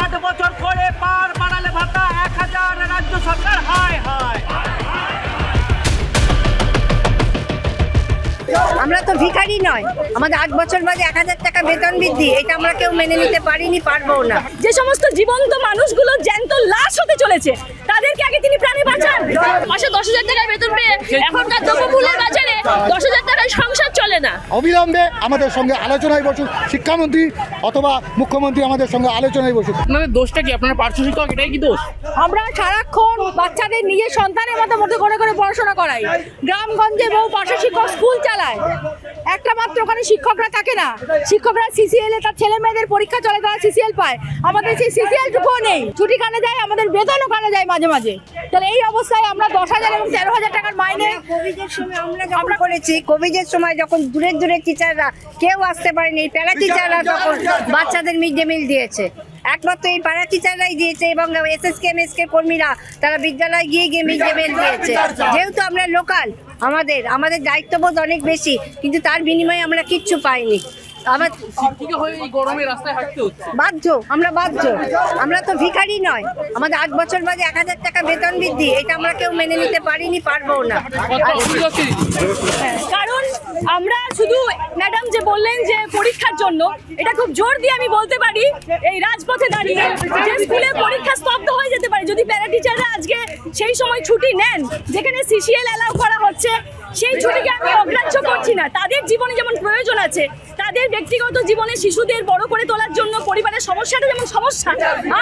আট বছর পরে পার বাড়ালে ভাতা 1000 রাজ্য সরকার হায় হায়। আমরা তো ভিখারি নয়, আমাদের 8 বছর বাদে 1000 টাকা বেতন বৃদ্ধি, এটা আমরা কেউ মেনে নিতে পারিনি, পারবো না। যে সমস্ত জীবন্ত মানুষগুলো জ্যান্ত লাশ হতে চলেছে তাদেরকে আগে তিনি প্রাণে বাঁচান। মাসে 10,000 টাকা বেতন পেয়ে এখনকার দ্রব্যমূল্যের বাজারে 10,000 টাকায় সংসার চলে না। অবিলম্বে আমাদের সঙ্গে আলোচনায় বসুক শিক্ষামন্ত্রী অথবা মুখ্যমন্ত্রী, আমাদের সঙ্গে আলোচনায় বসুক। আপনাদের দোষটা কি? আপনারা পার্শ্ব শিক্ষক, এটাই কি দোষ? আমরা সারাক্ষণ বাচ্চাদের নিজের সন্তানের মতো করে পড়াশোনা করাই। গ্রামগঞ্জে বহু পার্শ্ব শিক্ষক স্কুল চালায়, একটা মাত্র ওখানে শিক্ষকরা থাকে না। শিক্ষকরা সিসিএল এ তার ছেলে মেয়েদের পরীক্ষা চলে, তারা সিসিএল পায়। আমাদের সেই সিসিএল টুকুও নেই, ছুটি কানে যায়, আমাদের বেতনও কানে যায় মাঝে মাঝে। তাহলে এই অবস্থায় আমরা 10,000 এবং 13,000 টাকার মাইনে কোভিডের সময় আমরা করেছি। কোভিডের সময় যখন দূরের টিচাররা কেউ আসতে পারেনি, প্যারা টিচাররা তখন বাচ্চাদের মিড ডে মিল দিয়েছে। একমাত্র এই প্যারা টিচাররাই দিয়েছে এবং এসএসকে এমএসকে কর্মীরা তারা বিদ্যালয়ে গিয়ে মিড ডে মিল দিয়েছে। যেহেতু আমরা লোকাল, আমাদের দায়িত্ববোধ অনেক বেশি, কিন্তু তার বিনিময়ে আমরা কিচ্ছু পাইনি। আমরা তো ভিখারি নয়, আমাদের 8 বছর বাদে 1000 টাকা বেতন বৃদ্ধি, এটা আমরা কেউ মেনে নিতে পারিনি, পারবো না। কারণ আমরা শুধু ম্যাডাম যে বললেন যে পরীক্ষার জন্য, এটা খুব জোর দিয়ে আমি বলতে পারি এই রাজপথে দাঁড়িয়ে যে স্কুলে পরীক্ষা স্তব্ধ হয়ে যেতে পারে যদি প্যারা টিচাররা আজকে সেই সময় ছুটি নেন যেখানে সিসিএল অ্যালাউ করা হচ্ছে। সেই ছুটিকে আমি অগ্রাহ্য করছি না। তাদের জীবনে যেমন প্রয়োজন আছে, তাদের ব্যক্তিগত জীবনে শিশুদের বড় করে তোলার জন্য পরিবারের সমস্যাটা যেমন সমস্যা,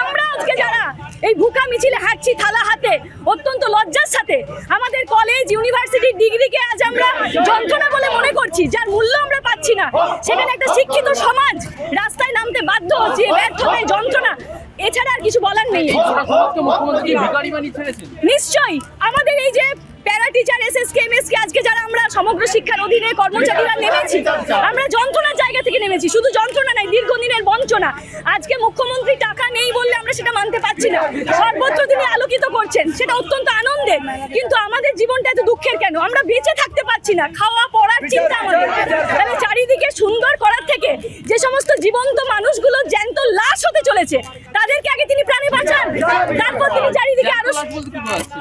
আমরা আজকে যারা এই ভুকা মিছিলে হাঁটছি থালা হাতে, অত্যন্ত লজ্জার সাথে আমাদের কলেজ ইউনিভার্সিটির ডিগ্রিকে আজ আমরা যন্ত্রণা বলে মনে করছি, যার মূল্য আমরা পাচ্ছি না। সেখানে একটা শিক্ষিত সমাজ রাস্তায় নামতে বাধ্য হচ্ছে, ব্যর্থতায় যন্ত্রণা, এছাড়া আর কিছু বলার নেই। নিশ্চয়ই আমাদের এই যে প্যারা টিচার এসএসকে এমএসকে আজকে যারা আমরা সমগ্র শিক্ষার অধীনে কর্মচারীরা নেমেছি, আমরা যন্ত্রণার জায়গা থেকে নেমেছি। শুধু যন্ত্রণা নাই, দীর্ঘদিনের বঞ্চনা। আজকে মুখ্যমন্ত্রী টাকা নেই বললে আমরা সেটা মানতে পারছি না। সর্বত্র তিনি আলোকিত করছেন, সেটা অত্যন্ত আনন্দের, কিন্তু আমাদের জীবনটা এত দুঃখের কেন? আমরা বেঁচে থাকতে পারছি না, খাওয়া পড়ার চিন্তা আমাদের। তাহলে চারিদিকে সুন্দর করার থেকে যে সমস্ত জীবন্ত মানুষগুলো জ্যান্ত লাশ হতে চলেছে তাদেরকে আগে তিনি প্রাণে বাঁচান, তারপর তিনি চারিদিকে আরো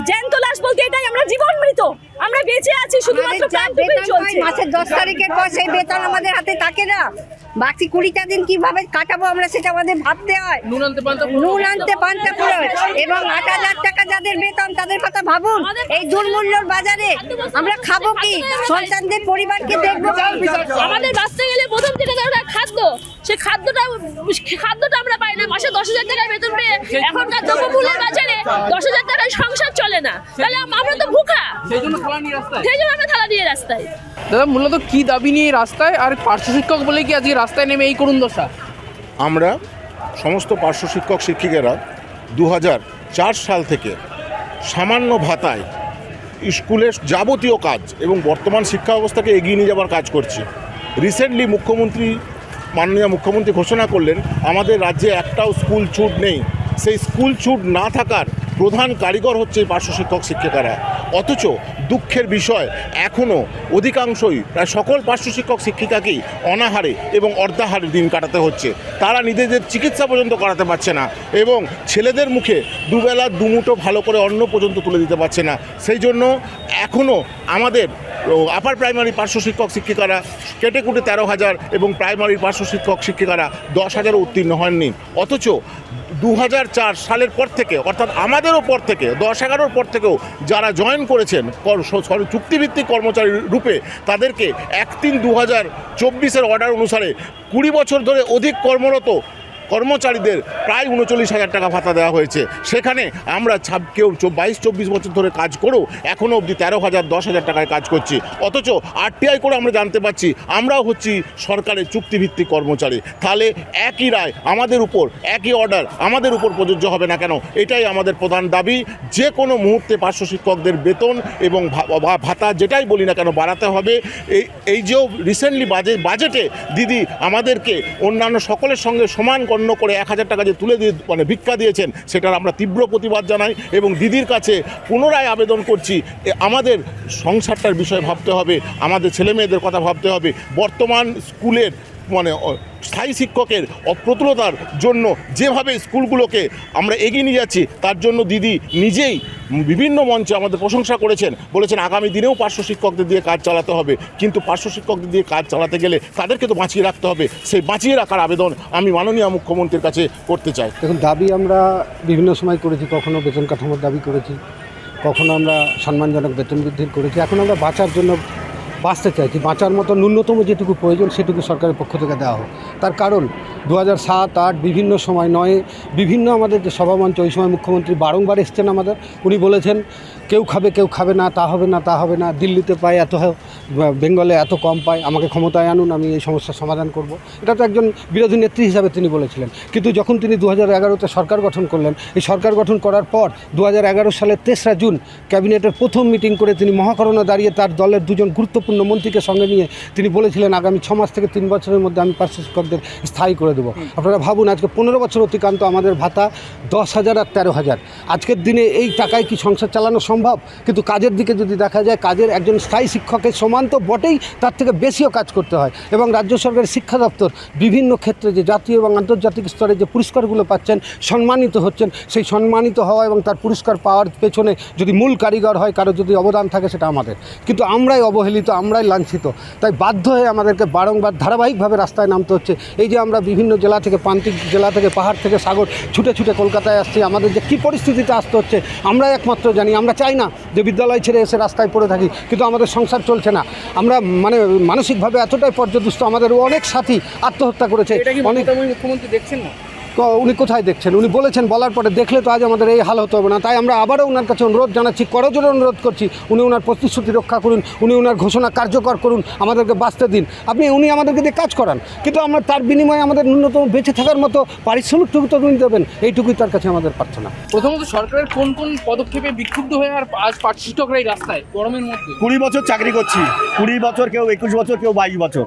জ্যান্ত লাশ বলতে এটাই আমরা জীবন মৃত, আমরা বেঁচে আছি শুধুমাত্র মাসের 10 তারিখের পর সেই বেতন আমাদের হাতে থাকে না। বাকি 20টা দিন কিভাবে কাটাবো আমরা সেটা আমাদের ভাবতে হয়। নুন আনতে পান্তা ফুরোয় এবং 8,000 টাকা যাদের বেতন তাদের কথা ভাবুন। এই দুর্মূল্যর বাজারে আমরা খাবো কি, সন্তানদের পরিবারকে দেখবো? আমাদের বাঁচতে গেলে প্রথম যেটা দরকার খাদ্য, সেই খাদ্যটা আমরা পাই না। মাসে 10,000 টাকার বেতন পেয়ে এখনকার দ্রব্যমূল্যের বাজারে 10,000 টাকায় সংসার চলে না। তাহলে আমরা তো ভুখা, সেই জন্য আমরা থালা দিয়ে রাস্তায়। দাদা, মূলত কি দাবি নিয়ে রাস্তায়, আর পার্শ্ব শিক্ষক বলে কি আজকে রাস্তায় নেমে এই করুণ দশা? আমরা সমস্ত পার্শ্ব শিক্ষক শিক্ষিকারা 2004 সাল থেকে সামান্য ভাতায় স্কুলের যাবতীয় কাজ এবং বর্তমান শিক্ষা ব্যবস্থাকে এগিয়ে নিয়ে যাওয়ার কাজ করছি। রিসেন্টলি মাননীয় মুখ্যমন্ত্রী ঘোষণা করলেন আমাদের রাজ্যে একটাও স্কুল ছুট নেই। সেই স্কুল ছুট না থাকার প্রধান কারিগর হচ্ছে এই পার্শ্ব শিক্ষক শিক্ষিকারা। অথচ দুঃখের বিষয় এখনও অধিকাংশই, প্রায় সকল পার্শ্ব শিক্ষক শিক্ষিকাকেই অনাহারে এবং অর্ধাহারে দিন কাটাতে হচ্ছে। তারা নিজেদের চিকিৎসা পর্যন্ত করাতে পারছে না এবং ছেলেদের মুখে দুবেলা দুমুঠো ভালো করে অন্ন পর্যন্ত তুলে দিতে পারছে না। সেই জন্য এখনও আমাদের আপার প্রাইমারি পার্শ্ব শিক্ষক শিক্ষিকারা কেটে কুটে 13,000 এবং প্রাইমারির পার্শ্ব শিক্ষক শিক্ষিকারা 10,000 উত্তীর্ণ হননি। অথচ 2004 সালের পর থেকে, অর্থাৎ আমাদেরও পর থেকে 10-11 পর থেকেও যারা জয়েন করেছেন চুক্তিভিত্তিক কর্মচারী রূপে, তাদেরকে 1/3/2024 অর্ডার অনুসারে 20 বছর ধরে অধিক কর্মরত কর্মচারীদের প্রায় 39,000 টাকা ভাতা দেওয়া হয়েছে। সেখানে আমরা কেউ 22-24 বছর ধরে কাজ করেও এখনও অবধি 13,000 10,000 টাকায় কাজ করছি। অথচ আরটিআই করে আমরা জানতে পারছি আমরাও হচ্ছি সরকারের চুক্তিভিত্তিক কর্মচারী। তাহলে একই রায় আমাদের উপর, একই অর্ডার আমাদের উপর প্রযোজ্য হবে না কেন? এটাই আমাদের প্রধান দাবি। যে কোনো মুহূর্তে পার্শ্ব শিক্ষকদের বেতন এবং ভাতা যেটাই বলি না কেন বাড়াতে হবে। এই যে রিসেন্টলি বাজেটে দিদি আমাদেরকে অন্যান্য সকলের সঙ্গে সমান প্রসন্ন করে 1000 টাকা যে তুলে দিয়ে মানে ভিক্ষা দিয়েছেন, সেটার আমরা তীব্র প্রতিবাদ জানাই এবং দিদির কাছে পুনরায় আবেদন করছি আমাদের সংসারটার বিষয়ে ভাবতে হবে, আমাদের ছেলেমেয়েদের কথা ভাবতে হবে। বর্তমান স্কুলের মানে স্থায়ী শিক্ষকের অপ্রতুলতার জন্য যেভাবে স্কুলগুলোকে আমরা এগিয়ে নিয়ে যাচ্ছি, তার জন্য দিদি নিজেই বিভিন্ন মঞ্চে আমাদের প্রশংসা করেছেন, বলেছেন আগামী দিনেও পার্শ্ব শিক্ষকদের দিয়ে কাজ চালাতে হবে। কিন্তু পার্শ্ব শিক্ষকদের দিয়ে কাজ চালাতে গেলে তাদেরকে তো বাঁচিয়ে রাখতে হবে, সেই বাঁচিয়ে রাখার আবেদন আমি মাননীয় মুখ্যমন্ত্রীর কাছে করতে চাই। দেখুন, দাবি আমরা বিভিন্ন সময় করেছি, কখনো বেতন কাঠামোর দাবি করেছি, কখনো আমরা সম্মানজনক বেতন বৃদ্ধির করেছি। এখন আমরা বাঁচার জন্য বাঁচতে চাইছি, বাঁচার মতো ন্যূনতম যেটুকু প্রয়োজন সেটুকু সরকারের পক্ষ থেকে দেওয়া হোক। তার কারণ 2007-8 বিভিন্ন সময় বিভিন্ন আমাদের যে সভামঞ্চ, ওই সময় মুখ্যমন্ত্রী বারংবার এসছেন আমাদের, উনি বলেছেন কেউ খাবে না, তা হবে না, দিল্লিতে পায় এত, বেঙ্গলে এত কম পায়, আমাকে ক্ষমতায় আনুন, আমি এই সমস্যার সমাধান করব। এটা তো একজন বিরোধী নেত্রী হিসাবে তিনি বলেছিলেন। কিন্তু যখন তিনি 2011-তে সরকার গঠন করলেন, এই সরকার গঠন করার পর 2011 সালের 3রা জুন ক্যাবিনেটের প্রথম মিটিং করে তিনি মহাকরণে দাঁড়িয়ে তার দলের 2জন গুরুত্বপূর্ণ মন্ত্রীকে সঙ্গে নিয়ে তিনি বলেছিলেন আগামী 6 মাস থেকে 3 বছরের মধ্যে আমি পার্শ্ব শিক্ষকদের স্থায়ী করে দেবো। আপনারা ভাবুন, আজকে 15 বছর অতিক্রান্ত, আমাদের ভাতা 10,000 আর 13,000। আজকের দিনে এই টাকায় কি সংসার চালানো সম্ভব? কিন্তু কাজের দিকে যদি দেখা যায়, কাজের একজন স্থায়ী শিক্ষকের সমান তো বটেই, তার থেকে বেশিও কাজ করতে হয়। এবং রাজ্য সরকারের শিক্ষা দপ্তর বিভিন্ন ক্ষেত্রে যে জাতীয় এবং আন্তর্জাতিক স্তরে যে পুরস্কারগুলো পাচ্ছেন, সম্মানিত হচ্ছেন, সেই সম্মানিত হওয়া এবং তার পুরস্কার পাওয়ার পেছনে যদি মূল কারিগর হয়, কারো যদি অবদান থাকে, সেটা আমাদের। কিন্তু আমরাই অবহেলিত, আমরাই লাঞ্ছিত। তাই বাধ্য হয়ে আমাদেরকে বারংবার ধারাবাহিকভাবে রাস্তায় নামতে হচ্ছে। এই যে আমরা বিভিন্ন জেলা থেকে, প্রান্তিক জেলা থেকে, পাহাড় থেকে সাগর ছুটে কলকাতায় আসছি, আমাদের যে কী পরিস্থিতিতে আসতে হচ্ছে আমরাই একমাত্র জানি। আমরা চাই না যে বিদ্যালয় ছেড়ে এসে রাস্তায় পড়ে থাকি, কিন্তু আমাদের সংসার চলছে না। আমরা মানসিকভাবে এতটাই পর্যদুস্ত, আমাদের অনেক সাথী আত্মহত্যা করেছে। অনেক মুখ্যমন্ত্রী দেখছেন না, উনি কোথায় দেখছেন? উনি বলেছেন, বলার পরে দেখলে তো আজ আমাদের এই হাল হতে হবে না। তাই আমরা আবারও ওনার কাছে অনুরোধ জানাচ্ছি, করজোড়ে অনুরোধ করছি, উনি ওনার প্রতিশ্রুতি রক্ষা করুন, উনি ওনার ঘোষণা কার্যকর করুন, আমাদেরকে বাঁচতে দিন। উনি আমাদেরকে দিয়ে কাজ করান, কিন্তু আমরা তার বিনিময়ে আমাদের ন্যূনতম বেঁচে থাকার মতো পারিশ্রমিকটুকু তো উনি দেবেন, এইটুকুই তার কাছে আমাদের প্রার্থনা। প্রথমত সরকারের কোন পদক্ষেপে বিক্ষুব্ধ হয়ে আর আজ পার্শ্ব শিক্ষকরা এই রাস্তায় গরমের মধ্যে? 20 বছর চাকরি করছি, 20 বছর, কেউ 21 বছর, কেউ 22 বছর।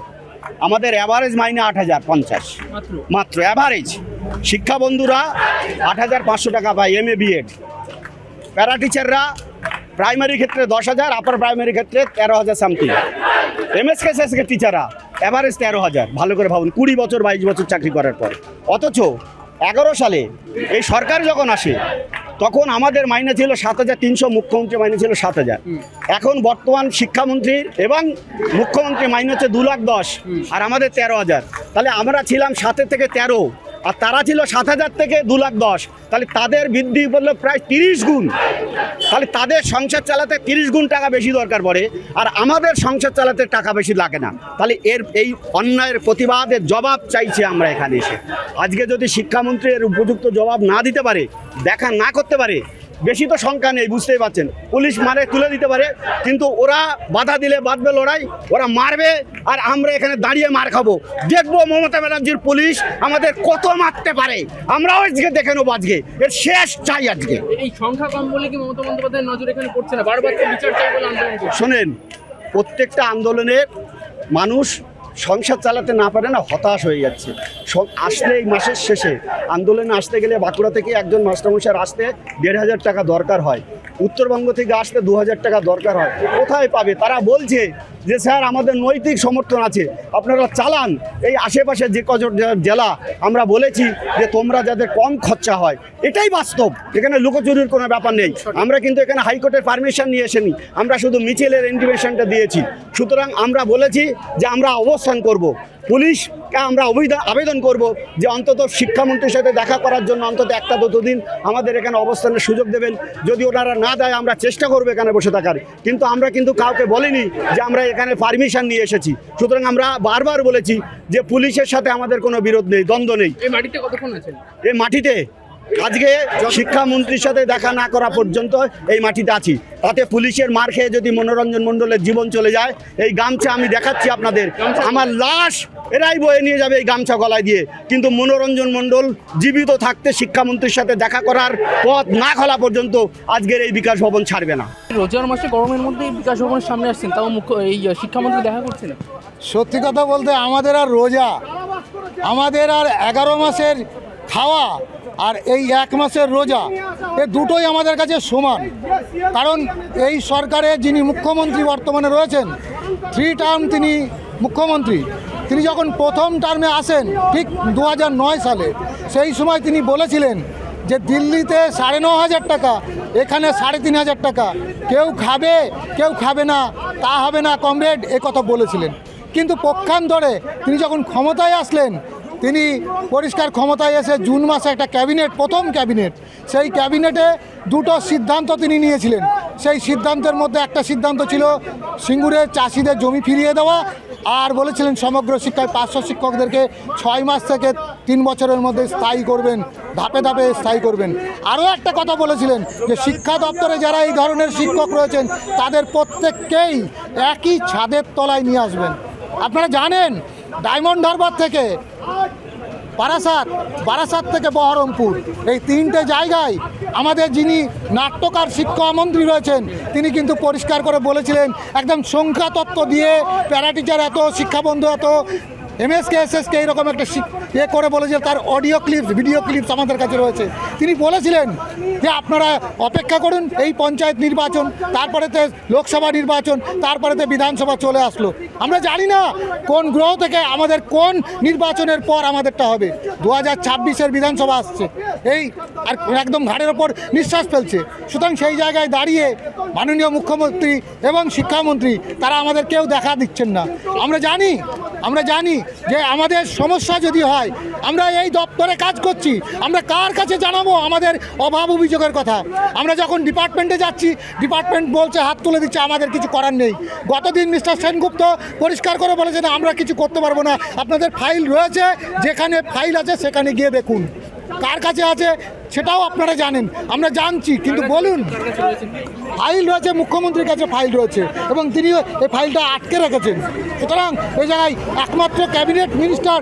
আমাদের অ্যাভারেজ মাইনে 8,050 মাত্র অ্যাভারেজ। শিক্ষা বন্ধুরা 8,500 টাকা পায়, MA BEd। প্যারা টিচাররা প্রাইমারি ক্ষেত্রে 10,000, আপার প্রাইমারি ক্ষেত্রে 13,000 সামথিং। MSK টিচাররা অ্যাভারেজ 13,000। ভালো করে ভাবুন, 20 বছর 22 বছর চাকরি করার পর। অথচ 11 সালে এই সরকার যখন আসে, তখন আমাদের মাইনে ছিল 7,300, মুখ্যমন্ত্রী মাইনে ছিল 7,000। এখন বর্তমান শিক্ষামন্ত্রীর এবং মুখ্যমন্ত্রী মাইনে হচ্ছে 2,10,000 আর আমাদের 13,000। তাহলে আমরা ছিলাম 7 থেকে 13 আর তারা ছিল 7,000 থেকে 2,10,000। তাহলে তাদের বৃদ্ধি বললো প্রায় 30 গুণ। তাহলে তাদের সংসার চালাতে 30 গুণ টাকা বেশি দরকার পড়ে, আর আমাদের সংসার চালাতে টাকা বেশি লাগে না। তাহলে এই অন্যায়ের প্রতিবাদের জবাব চাইছি আমরা এখানে এসে। আজকে যদি শিক্ষামন্ত্রী এর উপযুক্ত জবাব না দিতে পারে, দেখা না করতে পারে, বেশি তো সংখ্যা নেই, বুঝতেই পারছেন, পুলিশ মারে তুলে দিতে পারে, কিন্তু ওরা বাধা দিলে বাঁধবে লড়াই, ওরা মারবে আর আমরা এখানে দাঁড়িয়ে মার খাবো। দেখবো মমতা ব্যানার্জির পুলিশ আমাদের কত মারতে পারে, আমরাও আজকে দেখে নেবো। আজকে এর শেষ চাই। আজকে এই সংখ্যা কম বলে কি মমতা বন্দ্যোপাধ্যায়ের নজর এখানে পড়ছে না? বারবার তো বিচার চাই বলে আন্দোলন করছে। শোনেন, প্রত্যেকটা আন্দোলনের মানুষ সংসার চালাতে না পারে না, হতাশ হয়ে যাচ্ছে। আসলে এই মাসের শেষে আন্দোলনে আসতে গেলে বাঁকুড়া থেকে একজন মাস্টারমশাই আসতে 1,500 টাকা দরকার হয়, উত্তরবঙ্গ থেকে আসতে 2,000 টাকা দরকার হয়। কোথায় পাবে? তারা বলছে যে স্যার আমাদের নৈতিক সমর্থন আছে, আপনারা চালান। এই আশেপাশে যে কজন জেলা আমরা বলেছি যে তোমরা যাদের কম খরচা হয়, এটাই বাস্তব, এখানে লুকোচুরির কোনো ব্যাপার নেই। আমরা কিন্তু এখানে হাইকোর্টের পারমিশন নিয়ে এসেনি, আমরা শুধু মিছিলের ইনভিটেশনটা দিয়েছি। সুতরাং আমরা বলেছি যে আমরা অবস্থান করব, পুলিশকে আমরা আবেদন করব যে অন্তত শিক্ষামন্ত্রীর সাথে দেখা করার জন্য অন্তত 1-2 দিন আমাদের এখানে অবস্থানের সুযোগ দেবেন। যদি ওনারা না দেয়, আমরা চেষ্টা করবো এখানে বসে থাকার। কিন্তু আমরা কিন্তু কাউকে বলিনি যে আমরা এখানে পারমিশন নিয়ে এসেছি। সুতরাং আমরা বারবার বলেছি যে পুলিশের সাথে আমাদের কোনো বিরোধ নেই, দ্বন্দ্ব নেই। এই মাটিতে কতক্ষণ আছেন? এই মাটিতে আজকে শিক্ষামন্ত্রীর সাথে দেখা না করা পর্যন্ত এই মাটিতে আছি। তাতে পুলিশের মার খেয়ে যদি মনোরঞ্জন মণ্ডলের জীবন চলে যায়, এই গামছা আমি দেখাচ্ছি আপনাদের, আমার লাশ এরাই বয়ে নিয়ে যাবে এই গামছা গলায় দিয়ে। কিন্তু মনোরঞ্জন মণ্ডল জীবিত থাকতে শিক্ষামন্ত্রীর সাথে দেখা করার পথ না খোলা পর্যন্ত আজকের এই বিকাশ ভবন ছাড়বে না। রোজার মাসে গরমের মধ্যে এই বিকাশ ভবনের সামনে আসছেন, তাও এই শিক্ষামন্ত্রী দেখা করছে না। সত্যি কথা বলতে আমাদের আর রোজা, আমাদের আর 11 মাসের খাওয়া আর এই 1 মাসের রোজা, এ দুটোই আমাদের কাছে সমান। কারণ এই সরকারে যিনি মুখ্যমন্ত্রী বর্তমানে রয়েছেন, 3 টার্ম তিনি মুখ্যমন্ত্রী, তিনি যখন প্রথম টার্মে আসেন ঠিক 2009 সালে, সেই সময় তিনি বলেছিলেন যে দিল্লিতে 9,500 টাকা, এখানে 3,500 টাকা, কেউ খাবে কেউ খাবে না, তা হবে না কমরেড, এ কথা বলেছিলেন। কিন্তু পক্ষান্তরে তিনি যখন ক্ষমতায় আসলেন, তিনি পরিষ্কার ক্ষমতায় এসে জুন মাসে একটা ক্যাবিনেট, প্রথম ক্যাবিনেট, সেই ক্যাবিনেটে দুটো সিদ্ধান্ত তিনি নিয়েছিলেন। সেই সিদ্ধান্তের মধ্যে একটা সিদ্ধান্ত ছিল সিঙ্গুরের চাষিদের জমি ফিরিয়ে দেওয়া, আর বলেছিলেন সমগ্র শিক্ষায় 500 শিক্ষকদেরকে 6 মাস থেকে 3 বছরের মধ্যে স্থায়ী করবেন, ধাপে ধাপে স্থায়ী করবেন। আরও একটা কথা বলেছিলেন যে শিক্ষা দপ্তরে যারা এই ধরনের শিক্ষক রয়েছেন তাদের প্রত্যেককেই একই ছাদের তলায় নিয়ে আসবেন। আপনারা জানেন ডায়মন্ড হারবার থেকে বারাসাত থেকে বহরমপুর, এই 3টে জায়গায় আমাদের যিনি নাট্যকার শিক্ষামন্ত্রী রয়েছেন তিনি কিন্তু পরিষ্কার করে বলেছিলেন, একদম সংখ্যা তত্ত্ব দিয়ে প্যারা টিচার এত, শিক্ষাবন্ধু এত, এমএসকে এসএসকে এইরকম একটা করে বলেছে, তার অডিও ক্লিপস, ভিডিও ক্লিপস আমাদের কাছে রয়েছে। তিনি বলেছিলেন যে আপনারা অপেক্ষা করুন, এই পঞ্চায়েত নির্বাচন, তারপরেতে লোকসভা নির্বাচন, তারপরেতে বিধানসভা চলে আসলো। আমরা জানি না কোন গ্রহ থেকে আমাদের কোন নির্বাচনের পর আমাদেরটা হবে। 2026-এর বিধানসভা আসছে, এই আর একদম ঘাড়ের ওপর নিঃশ্বাস ফেলছে। সুতরাং সেই জায়গায় দাঁড়িয়ে মাননীয় মুখ্যমন্ত্রী এবং শিক্ষামন্ত্রী তারা আমাদের কেউ দেখা দিচ্ছেন না। আমরা জানি যে আমাদের সমস্যা যদি হয়, আমরা এই দপ্তরে কাজ করছি, আমরা কার কাছে জানাবো আমাদের অভাব অভিযোগের কথা? আমরা যখন ডিপার্টমেন্টে যাচ্ছি, ডিপার্টমেন্ট বলছে, হাত তুলে দিচ্ছে, আমাদের কিছু করার নেই। গতদিন মিস্টার সেনগুপ্ত পরিষ্কার করে বলেছেন আমরা কিছু করতে পারবো না, আপনাদের ফাইল রয়েছে, যেখানে ফাইল আছে সেখানে গিয়ে দেখুন, কার কাছে আছে সেটাও আপনারা জানেন, আমরা জানছি। কিন্তু বলুন, ফাইল রয়েছে, মুখ্যমন্ত্রীর কাছে ফাইল রয়েছে এবং তিনি এই ফাইলটা আটকে রেখেছেন। সুতরাং এই জায়গায় একমাত্র ক্যাবিনেট মিনিস্টার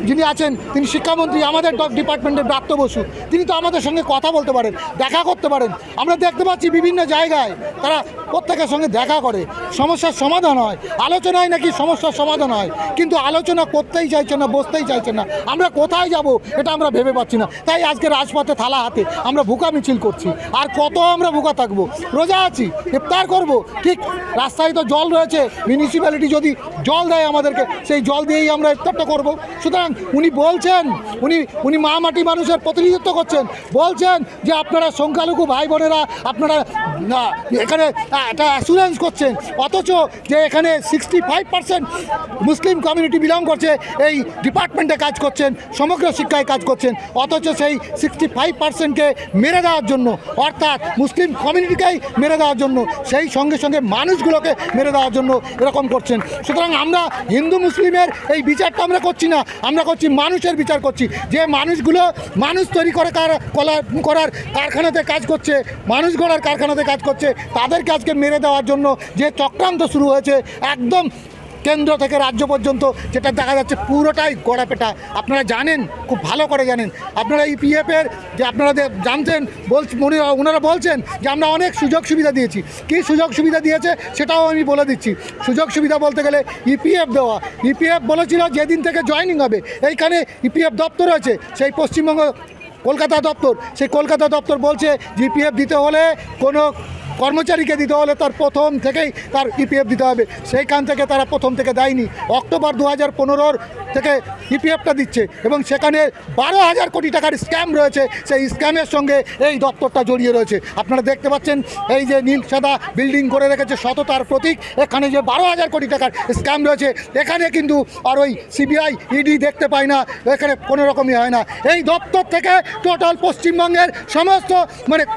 যিনি আছেন তিনি শিক্ষামন্ত্রী, আমাদের ডিপার্টমেন্টের ব্রাত্য বসু, তিনি তো আমাদের সঙ্গে কথা বলতে পারেন, দেখা করতে পারেন। আমরা দেখতে পাচ্ছি বিভিন্ন জায়গায় তারা প্রত্যেকের সঙ্গে দেখা করে, সমস্যার সমাধান হয়, আলোচনায় নাকি সমস্যার সমাধান হয়, কিন্তু আলোচনা করতেই চাইছে না, বসতেই চাইছে না। আমরা কোথায় যাব এটা আমরা ভেবে পাচ্ছি না। তাই আজকে রাজপথে থালা হাতে আমরা ভুকা মিছিল করছি। আর কত আমরা ভুকা থাকবো? রোজা আছি, ইফতার করব, ঠিক রাস্তায় তো জল রয়েছে, মিউনিসিপ্যালিটি যদি জল দেয় আমাদেরকে, সেই জল দিয়েই আমরা ইফতারটা করব। সুতরাং উনি বলছেন, উনি মা মাটি মানুষের প্রতিনিধিত্ব করছেন, বলছেন যে আপনারা সংখ্যালঘু ভাই বোনেরা আপনারা এখানে একটা অ্যাসুরেন্স করছেন, অথচ যে এখানে 65% মুসলিম কমিউনিটি বিলং করছে, এই ডিপার্টমেন্টে কাজ করছেন, সমগ্র শিক্ষায় কাজ করছেন, অথচ সেই 65%কে মেরে দেওয়ার জন্য, অর্থাৎ মুসলিম কমিউনিটিকেই মেরে দেওয়ার জন্য, সেই সঙ্গে সঙ্গে মানুষগুলোকে মেরে দেওয়ার জন্য এরকম করছেন। সুতরাং আমরা হিন্দু মুসলিমের এই বিচারটা আমরা করছি না, আমরা করছি মানুষের বিচার করছি। যে মানুষগুলো মানুষ তৈরি করার কারখানাতে কাজ করছে, মানুষ গড়ার কারখানাতে কাজ করছে, তাদেরকে আজকে মেরে দেওয়ার জন্য যে চক্রান্ত শুরু হয়েছে, একদম কেন্দ্র থেকে রাজ্য পর্যন্ত যেটা দেখা যাচ্ছে পুরোটাই গড়াপেটা। আপনারা জানেন, খুব ভালো করে জানেন। আপনারা ইপিএফের যে আপনারা জানতেন, ওনারা বলছেন যে আমরা অনেক সুযোগ সুবিধা দিয়েছি। কী সুযোগ সুবিধা দিয়েছে সেটাও আমি বলে দিচ্ছি। সুযোগ সুবিধা বলতে গেলে ইপিএফ দেওয়া, ইপিএফ বলেছিল যেদিন থেকে জয়েনিং হবে, এইখানে ইপিএফ দপ্তর আছে, সেই পশ্চিমবঙ্গ কলকাতা দপ্তর, সেই কলকাতা দপ্তর বলছে জিপিএফ দিতে হলে কোনো কর্মচারীকে দিতে হলে তার প্রথম থেকেই তার ইপিএফ দিতে হবে, সেইখান থেকে তারা প্রথম থেকে দেয়নি। অক্টোবর 2015 থেকে ইপিএফটা দিচ্ছে এবং সেখানে 12,000 কোটি টাকার স্ক্যাম রয়েছে, সেই স্ক্যামের সঙ্গে এই দপ্তরটা জড়িয়ে রয়েছে। আপনারা দেখতে পাচ্ছেন এই যে নীল সাদা বিল্ডিং করে রেখেছে, সততার প্রতীক, এখানে যে 12,000 কোটি টাকার স্ক্যাম রয়েছে, এখানে কিন্তু আর ওই সিবিআই ইডি দেখতে পায় না, এখানে কোনো রকমই হয় না। এই দপ্তর থেকে টোটাল পশ্চিমবঙ্গের সমস্ত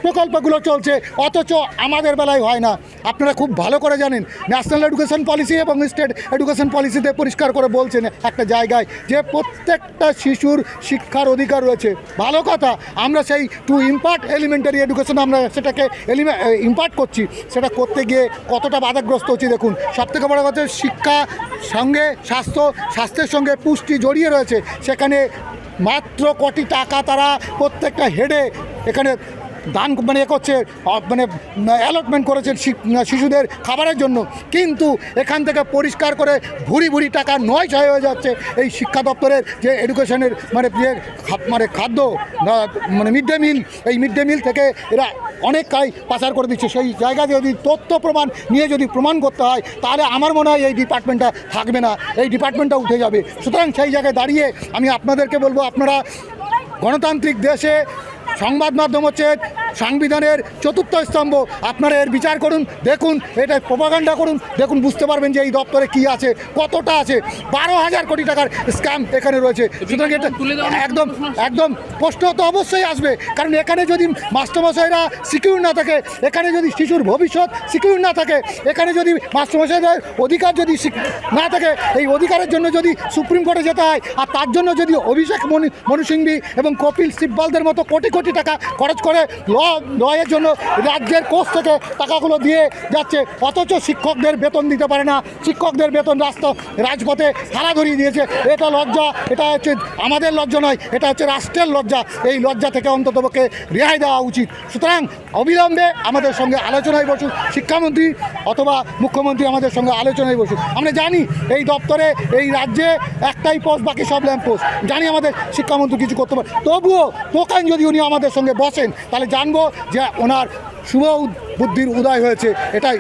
প্রকল্পগুলো চলছে, অথচ আমাদের বেলায় হয় না। আপনারা খুব ভালো করে জানেন, ন্যাশনাল এডুকেশন পলিসি এবং স্টেট এডুকেশন পলিসিতে পরিষ্কার করে বলছেন একটা জায়গায় যে প্রত্যেকটা শিশুর শিক্ষার অধিকার রয়েছে। ভালো কথা, আমরা সেই টু ইম্পার্ট এলিমেন্টারি এডুকেশন আমরা সেটাকে ইম্পার্ট করছি, সেটা করতে গিয়ে কতটা বাধাগ্রস্ত হচ্ছে দেখুন। সবথেকে বড় কথা, শিক্ষা সঙ্গে স্বাস্থ্যের সঙ্গে পুষ্টি জড়িয়ে রয়েছে। সেখানে মাত্র কোটি টাকা তারা প্রত্যেকটা হেডে এখানে দান মানে এ করছে মানে অ্যালটমেন্ট করেছেন শিশুদের খাবারের জন্য, কিন্তু এখান থেকে পরিষ্কার করে ভুরি ভুরি টাকা নয় ছয় হয়ে যাচ্ছে এই শিক্ষা দপ্তরের যে এডুকেশনের মানে খাদ্য মানে মিড ডে মিল, এই মিড ডে মিল থেকে এরা অনেকটাই পাচার করে দিচ্ছে। সেই জায়গায় যদি তথ্য প্রমাণ নিয়ে যদি প্রমাণ করতে হয় তাহলে আমার মনে হয় এই ডিপার্টমেন্টটা থাকবে না, এই ডিপার্টমেন্টটা উঠে যাবে। সুতরাং সেই জায়গায় দাঁড়িয়ে আমি আপনাদেরকে বলবো, আপনারা গণতান্ত্রিক দেশে সংবাদ মাধ্যম হচ্ছে সংবিধানের চতুর্থ স্তম্ভ, আপনারা এর বিচার করুন, দেখুন, এটা প্রপাগান্ডা করুন, দেখুন, বুঝতে পারবেন যে এই দপ্তরে কি আছে, কতটা আছে। 12,000 কোটি টাকার স্ক্যাম এখানে রয়েছে। সুতরাং এটা একদম একদম প্রশ্ন তো অবশ্যই আসবে, কারণ এখানে যদি মাস্টারমশাইরা সিকিউর না থাকে, এখানে যদি শিশুর ভবিষ্যৎ সিকিউর না থাকে, এখানে যদি মাস্টারমশাইদের অধিকার যদি না থাকে, এই অধিকারের জন্য যদি সুপ্রিম কোর্টে যেতে হয়, আর তার জন্য যদি অভিষেক মনু সিংভি এবং কপিল সিব্বলদের মতো কোটি কোটি টাকা খরচ করে লয়ের জন্য রাজ্যের কোষ থেকে টাকাগুলো দিয়ে যাচ্ছে, অথচ শিক্ষকদের বেতন দিতে পারে না, শিক্ষকদের বেতন রাজপথে হারা ধরিয়ে দিয়েছে। এটা লজ্জা, এটা হচ্ছে আমাদের লজ্জা নয়, এটা হচ্ছে রাষ্ট্রের লজ্জা। এই লজ্জা থেকে অন্ততপক্ষে রেহাই দেওয়া উচিত। সুতরাং অবিলম্বে আমাদের সঙ্গে আলোচনায় বসুন শিক্ষামন্ত্রী অথবা মুখ্যমন্ত্রী, আমাদের সঙ্গে আলোচনায় বসুন। আমরা জানি এই দপ্তরে এই রাজ্যে একটাই পোস্ট, বাকি সব ল্যাম্প পোস্ট, জানি আমাদের শিক্ষামন্ত্রী কিছু করতে পারে, তবুও দোকান যদি উনি আমাদের সঙ্গে বসেন তাহলে জানবো যে ওনার শুভ বুদ্ধির উদয় হয়েছে। এটাই